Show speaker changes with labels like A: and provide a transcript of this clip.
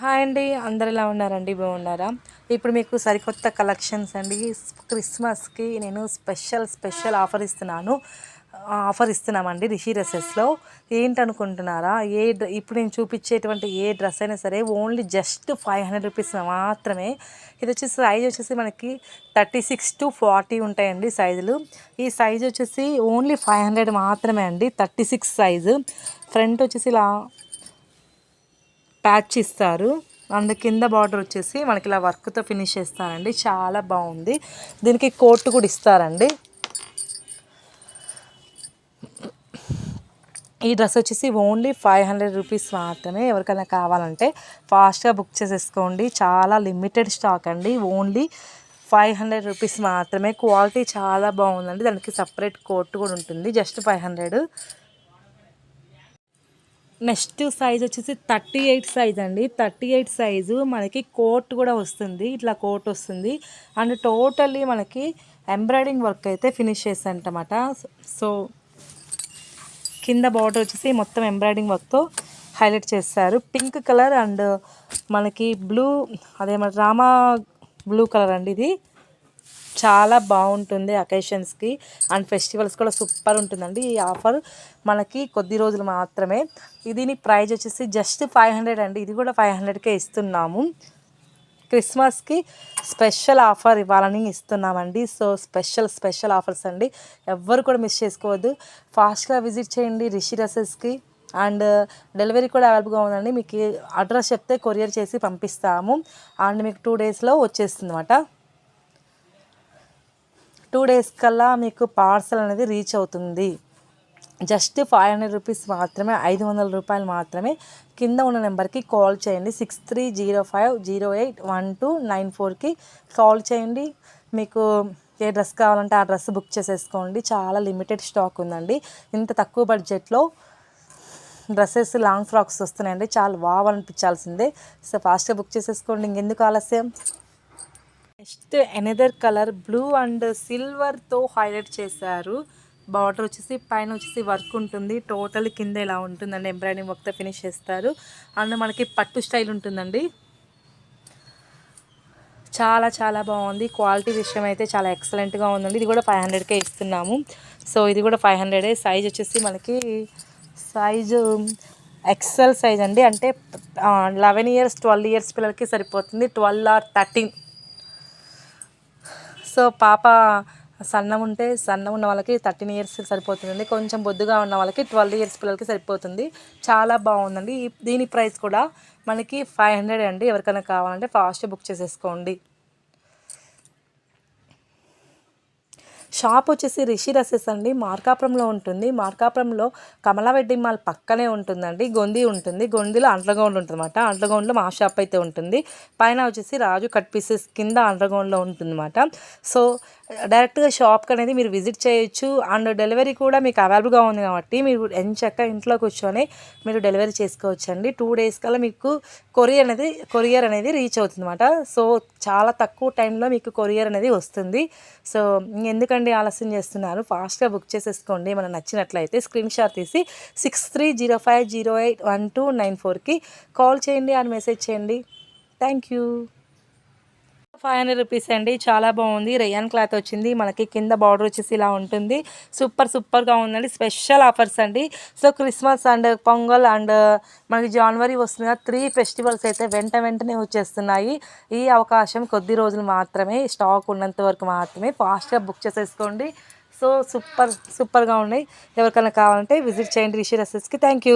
A: Hi అండి, అందరు ఎలా ఉన్నారండి? బాగున్నారా? ఇప్పుడు మీకు సరికొత్త కలెక్షన్స్ అండి. క్రిస్మస్కి నేను స్పెషల్ ఆఫర్ ఇస్తున్నామండి రిషి డ్రెస్సెస్లో. ఏంటనుకుంటున్నారా? ఇప్పుడు నేను చూపించేటువంటి ఏ డ్రెస్ అయినా సరే ఓన్లీ జస్ట్ 500 రూపీస్ మాత్రమే. ఇది వచ్చేసి సైజ్ వచ్చేసి మనకి 36 to 40 ఉంటాయండి సైజులు. ఈ సైజ్ వచ్చేసి ఓన్లీ 500 మాత్రమే అండి. 36 సైజు. ఫ్రంట్ వచ్చేసి ఇలా ప్యాచ్ ఇస్తారు అండ్ కింద బార్డర్ వచ్చేసి మనకి ఇలా వర్క్తో ఫినిష్ చేస్తారండి. చాలా బాగుంది. దీనికి కోట్ కూడా ఇస్తారండి. ఈ డ్రెస్ వచ్చేసి ఓన్లీ 500 రూపీస్ మాత్రమే. ఎవరికైనా కావాలంటే ఫాస్ట్గా బుక్ చేసేసుకోండి. చాలా లిమిటెడ్ స్టాక్ అండి. ఓన్లీ 500 రూపీస్ మాత్రమే. క్వాలిటీ చాలా బాగుందండి. దానికి సపరేట్ కోట్ కూడా ఉంటుంది. జస్ట్ 500. నెక్స్ట్ సైజ్ వచ్చేసి 38 సైజ్ అండి. 38 సైజు మనకి కోట్ కూడా వస్తుంది. ఇట్లా కోట్ వస్తుంది అండ్ టోటల్లీ మనకి ఎంబ్రాయిడింగ్ వర్క్ అయితే ఫినిష్ చేస్తారన్నమాట. సో కింద బార్డర్ వచ్చేసి మొత్తం ఎంబ్రాయిడింగ్ వర్క్తో హైలైట్ చేస్తారు. పింక్ కలర్ అండ్ మనకి బ్లూ, అదేమంటారు, రామా బ్లూ కలర్ అండి. ఇది చాలా బాగుంటుంది అకేషన్స్కి అండ్ ఫెస్టివల్స్ కూడా సూపర్ ఉంటుందండి. ఈ ఆఫర్ మనకి కొద్ది రోజులు మాత్రమే. దీని ప్రైస్ వచ్చేసి జస్ట్ 500 అండి. ఇది కూడా 500కే ఇస్తున్నాము. క్రిస్మస్కి స్పెషల్ ఆఫర్ ఇవ్వాలని ఇస్తున్నామండి. సో స్పెషల్ ఆఫర్స్ అండి. ఎవ్వరు కూడా మిస్ చేసుకోవద్దు. ఫాస్ట్గా విజిట్ చేయండి రిషి డ్రెస్సెస్కి. అండ్ డెలివరీ కూడా అవైలబుల్గా ఉందండి. మీకు అడ్రస్ చెప్తే కొరియర్ చేసి పంపిస్తాము అండ్ మీకు 2 డేస్లో వచ్చేస్తుంది అన్నమాట. 2 డేస్ కల్లా మీకు పార్సల్ అనేది రీచ్ అవుతుంది. జస్ట్ 500 రూపీస్ మాత్రమే. 500 రూపాయలు మాత్రమే. కింద ఉన్న నెంబర్కి కాల్ చేయండి. 6305081294కి కాల్ చేయండి. మీకు ఏ డ్రెస్ కావాలంటే ఆ డ్రెస్ బుక్ చేసేసుకోండి. చాలా లిమిటెడ్ స్టాక్ ఉందండి. ఇంత తక్కువ బడ్జెట్లో డ్రెస్సెస్, లాంగ్ ఫ్రాక్స్ వస్తున్నాయండి. చాలా వావ్ అనిపించాల్సిందే. సో ఫాస్ట్గా బుక్ చేసేసుకోండి. ఇంకెందుకు ఆలస్యం? Next another colour blue and సిల్వర్తో హైలైట్ చేశారు. బార్డర్ వచ్చేసి పైన వచ్చేసి వర్క్ ఉంటుంది. టోటల్ కింద ఇలా ఉంటుందండి. ఎంబ్రాయిడింగ్ వర్క్తో ఫినిష్ చేస్తారు అండ్ మనకి పట్టు స్టైల్ ఉంటుందండి. చాలా బాగుంది. క్వాలిటీ విషయం అయితే చాలా ఎక్సలెంట్గా ఉందండి. ఇది కూడా 500కే ఇస్తున్నాము. సో ఇది కూడా 500. సైజ్ వచ్చేసి మనకి సైజు ఎక్సెల్ సైజ్ అండి. అంటే 11 ఇయర్స్ 12 ఇయర్స్ పిల్లలకి సరిపోతుంది. 12 or 13. సో పాప సన్నం ఉన్న వాళ్ళకి 13 ఇయర్స్ సరిపోతుందండి. కొంచెం బొద్దుగా ఉన్న వాళ్ళకి 12 ఇయర్స్ పిల్లలకి సరిపోతుంది. చాలా బాగుందండి. దీని ప్రైస్ కూడా మనకి 500 అండి. ఎవరికైనా కావాలంటే ఫాస్ట్ బుక్ చేసేసుకోండి. షాప్ వచ్చేసి రిషి డ్రెస్సెస్ అండి. మార్కాపురంలో ఉంటుంది. మార్కాపురంలో కమలా వెడ్డింగ్ మాల్ పక్కనే ఉంటుందండి. గొంది ఉంటుంది. గొందిలో అండర్గ్రౌండ్ ఉంటుంది అన్నమాట. అండర్గ్రౌండ్లో మా షాప్ అయితే ఉంటుంది. పైన వచ్చేసి రాజు కట్ పీసెస్ కింద అండర్గ్రౌండ్లో ఉంటుంది అన్నమాట. సో డైరెక్ట్గా షాప్కి అనేది మీరు విజిట్ చేయొచ్చు అండ్ డెలివరీ కూడా మీకు అవైలబుల్గా ఉంది కాబట్టి మీరు ఎంచక్క ఇంట్లో కూర్చొని మీరు డెలివరీ చేసుకోవచ్చు అండి. 2 డేస్ కల్లా మీకు కొరియర్ అనేది రీచ్ అవుతుంది అన్నమాట. సో చాలా తక్కువ టైంలో మీకు కొరియర్ అనేది వస్తుంది. సో ఎందుకండి ఆలస్యం చేస్తున్నారు? ఫాస్ట్గా బుక్ చేసేసుకోండి. మనకు నచ్చినట్లయితే స్క్రీన్ షాట్ తీసి 6305081294కి కాల్ చేయండి అండ్ మెసేజ్ చేయండి. Thank you. 500 రూపీస్ అండి. చాలా బాగుంది. రేయాన్ క్లాత్ వచ్చింది. మనకి కింద బార్డర్ వచ్చేసి ఇలా ఉంటుంది. సూపర్గా ఉందండి. స్పెషల్ ఆఫర్స్ అండి. So Christmas and pongal and మనకి జనవరి వస్తుంది కదా, 3 ఫెస్టివల్స్ అయితే వెంటనే వచ్చేస్తున్నాయి. ఈ అవకాశం కొద్ది రోజులు మాత్రమే. స్టాక్ ఉన్నంత వరకు మాత్రమే. ఫాస్ట్గా బుక్ చేసేసుకోండి. సో సూపర్గా ఉన్నాయి. ఎవరికైనా కావాలంటే విజిట్ చేయండి రిషి డ్రెస్సెస్కి. Thank you.